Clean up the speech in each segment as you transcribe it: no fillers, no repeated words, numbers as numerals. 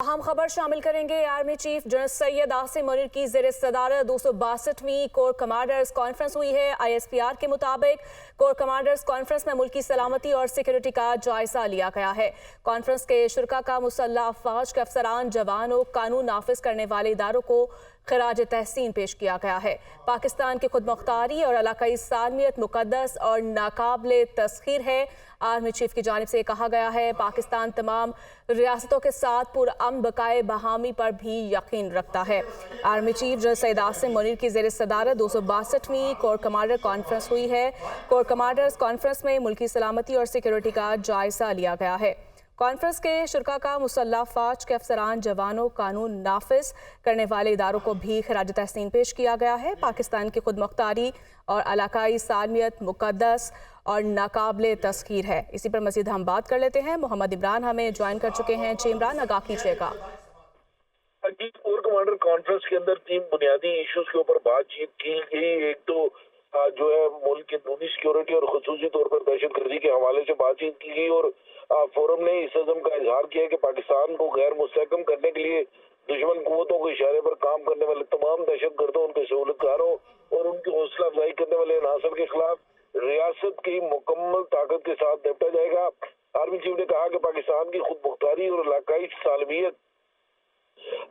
अहम खबर शामिल करेंगे। Army chief general Syed Asim Munir की ज़ेर सदारत 262वीं कोर कमांडर्स कॉन्फ्रेंस हुई है। ISPR के मुताबिक कोर कमांडर्स कॉन्फ्रेंस में मुल्क की सलामती और सिक्योरिटी का जायजा लिया गया है। कॉन्फ्रेंस के शुरका का मुसल्लह अफवाज के अफसरान, जवानों, कानून नाफिज करने वाले इदारों को खराज तहसीन पेश किया गया है। पाकिस्तान की खुद मुख्तारी और इलाकाई सालमियत मुकद्दस और नाकाबिले तस्खीर है। आर्मी चीफ की जानिब से कहा गया है, पाकिस्तान तमाम रियासतों के साथ पुरअमन बकाए बहामी पर भी यकीन रखता है। Army chief general Syed Asim Munir की ज़ेर सदारत 262वीं कोर कमांडर कॉन्फ्रेंस हुई है। कोर कमांडर्स कॉन्फ्रेंस में मुल्की सलामती और सिक्योरिटी का जायजा लिया गया है। कॉन्फ्रेंस के शुरका का मुसल्लह अफवाज के अफसरान, जवानों, कानून नाफिज करने वाले इदारों को भी खराज तहसीन पेश किया गया है। पाकिस्तान की खुद मुख्तारी और इलाकाई सालमियत मुकद्दस और नाकाबिले तस्खीर है। इसी पर मज़ीद हम बात कर लेते हैं। मोहम्मद इमरान हमें ज्वाइन कर चुके हैं। इमरान, आगाह कीजिएगा। कोर कमांडर कॉन्फ्रेंस के अंदर 3 बुनियादी इश्यूज के ऊपर बातचीत की गई। एक तो जो है मुल्क की अंदरूनी सिक्योरिटी और खुसूसी तौर पर दहशतगर्दी के हवाले से बातचीत की गई और फोरम ने इस अज़म का इजहार किया कि पाकिस्तान को गैर मुस्तहकम करने के लिए दुश्मन कुव्वतों के इशारे पर काम करने वाले तमाम दहशतगर्दों, उनके सहूलतकारों और उनकी हौसला अफजाई करने वाले अनासर के खिलाफ रियासत की मुकम्मल ताकत के साथ निपटा जाएगा। आर्मी चीफ ने कहा कि पाकिस्तान की खुद मुख्तारी और इलाकाई सालमियत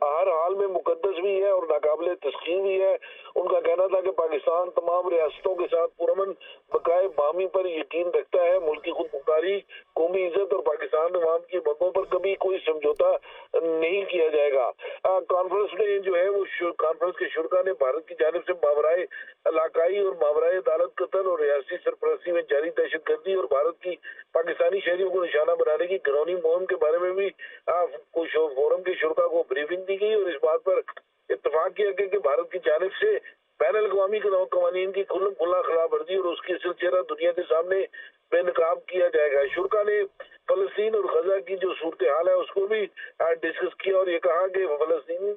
हर हाल में मुकद्दस भी है और नाकाबिले तस्खीर भी है। उनका कहना था कि पाकिस्तान तमाम रियासतों के साथ पुरअमन बकाए बामी पर यकीन रखता है। मुल्क की खुद मुख्तारी, कौमी इज्जत और पाकिस्तान अवाम की मदों पर कभी कोई समझौता नहीं किया जाएगा। कॉन्फ्रेंस में जो है वो कॉन्फ्रेंस के शुरका ने भारत की जानिब से मावराए इलाकाई और मावराए अदालत कत्ल और रियासती सरपरस्ती में जारी दहशतगर्दी और भारत की पाकिस्तानी शहरियों को निशाना बनाने की घिनौनी मुहिम के बारे में भी कुछ फोरम के शुरका को ब्रीफिंग दी गई और इस बात पर इत्तेफाक किया गया कि भारत की जानिब से बैनुल अक़वामी क़वानीन की खुला खिलाफ वर्जी और उसकी असल चेहरा दुनिया के सामने बेनकाब किया जाएगा। शुरका ने फलस्तीन और गजा की जो सूरत हाल है उसको भी डिस्कस किया और ये कहा कि फलस्तीन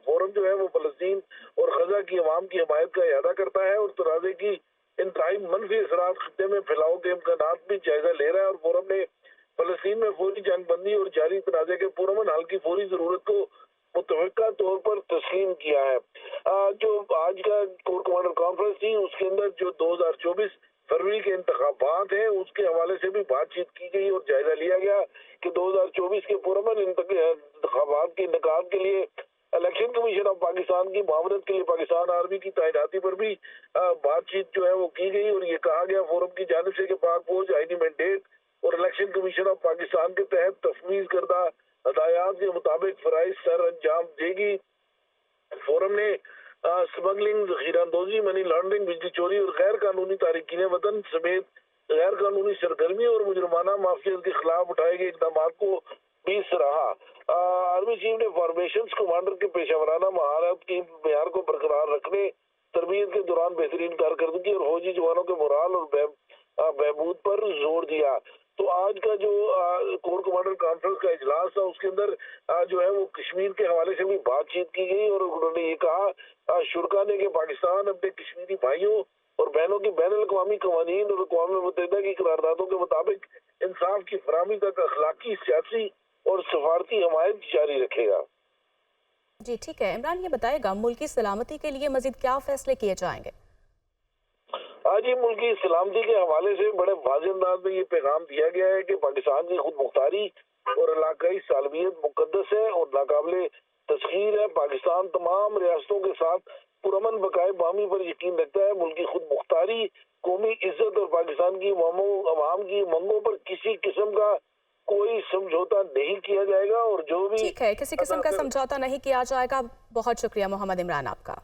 फोरम जो है वो फलस्तीन और गजा की अवाम की हिमायत का इरादा करता है और तनाज़े की इंतहाई मनफी असरात खत्ते में फैलाव के इम्कानात भी जायजा ले रहा है और फोरम ने फलस्तीन में फौरी जंगबंदी और जारी तनाज़े के पुरअमन हल की फौरी जरूरत को मुतवक्का तौर पर तस्लीम किया है। जो आज का कोर कमांडर कॉन्फ्रेंस थी उसके अंदर जो 2024 फरवरी के इंतखाबात हैं उसके हवाले से भी बातचीत की गई और जायजा लिया गया कि 2024 के पुरअमन इंतखाबात के इनेकाद के लिए इलेक्शन कमीशन ऑफ पाकिस्तान की मामलत के लिए पाकिस्तान आर्मी की तैनाती पर भी बातचीत जो है वो की गई और ये कहा गया फोरम की जानिब से कि पाक फौज आईनी मैंडेट और इलेक्शन कमीशन ऑफ पाकिस्तान के तहत तफवीज करदा हदायत के मुताबिक फराइज सर अंजाम देगी। फोरम ने स्मगलिंग, ज़ख़ीरांदोज़ी, मनी लॉन्ड्रिंग, बिजली चोरी और गैर कानूनी तारिकीन वतन समेत गैर कानूनी सरगर्मी और मुजरमाना माफियात के खिलाफ उठाए गए इक़दामात को भी सराहा। आर्मी चीफ ने फॉर्मेशन कमांडर के पेशावराना महारत के मेयार को बरकरार रखने, तरबियत के दौरान बेहतरीन कारकर्दगी और फौजी जवानों के मोराल और बहबूद पर जोर दिया। तो आज का जो कोर कमांडर कॉन्फ्रेंस का इजलास था उसके अंदर जो है वो कश्मीर के हवाले से भी बातचीत की गई और उन्होंने ये कहा शुरका ने कि पाकिस्तान अपने कश्मीरी भाइयों और बहनों की बैनुल अक़वामी क़वानीन और अक़वाम मुत्तहिदा की करारदादों के मुताबिक इंसाफ की फराहमी तक अखलाकी, सियासी और सफारती हमायत जारी रखेगा। जी ठीक है इमरान, ये बताएगा मुल्क की सलामती के लिए मजीद क्या फैसले किए जाएंगे? आज ही मुल्क की सलामती के हवाले से बड़े वाज़ेह अंदाज में ये पैगाम दिया गया है कि पाकिस्तान की खुद मुख्तारी और इलाकाई सालमियत मुकद्दस है और नाकाबिले तस्खीर है। पाकिस्तान तमाम रियासतों के साथ पुरअमन बकाए बामी पर यकीन रखता है। मुल्क की खुद मुख्तारी, कौमी इज्जत और पाकिस्तान की अवाम की मंगों पर किसी किस्म का कोई समझौता नहीं किया जाएगा और जो भी ठीक है, किसी किस्म का समझौता नहीं किया जाएगा। बहुत शुक्रिया मोहम्मद इमरान आपका।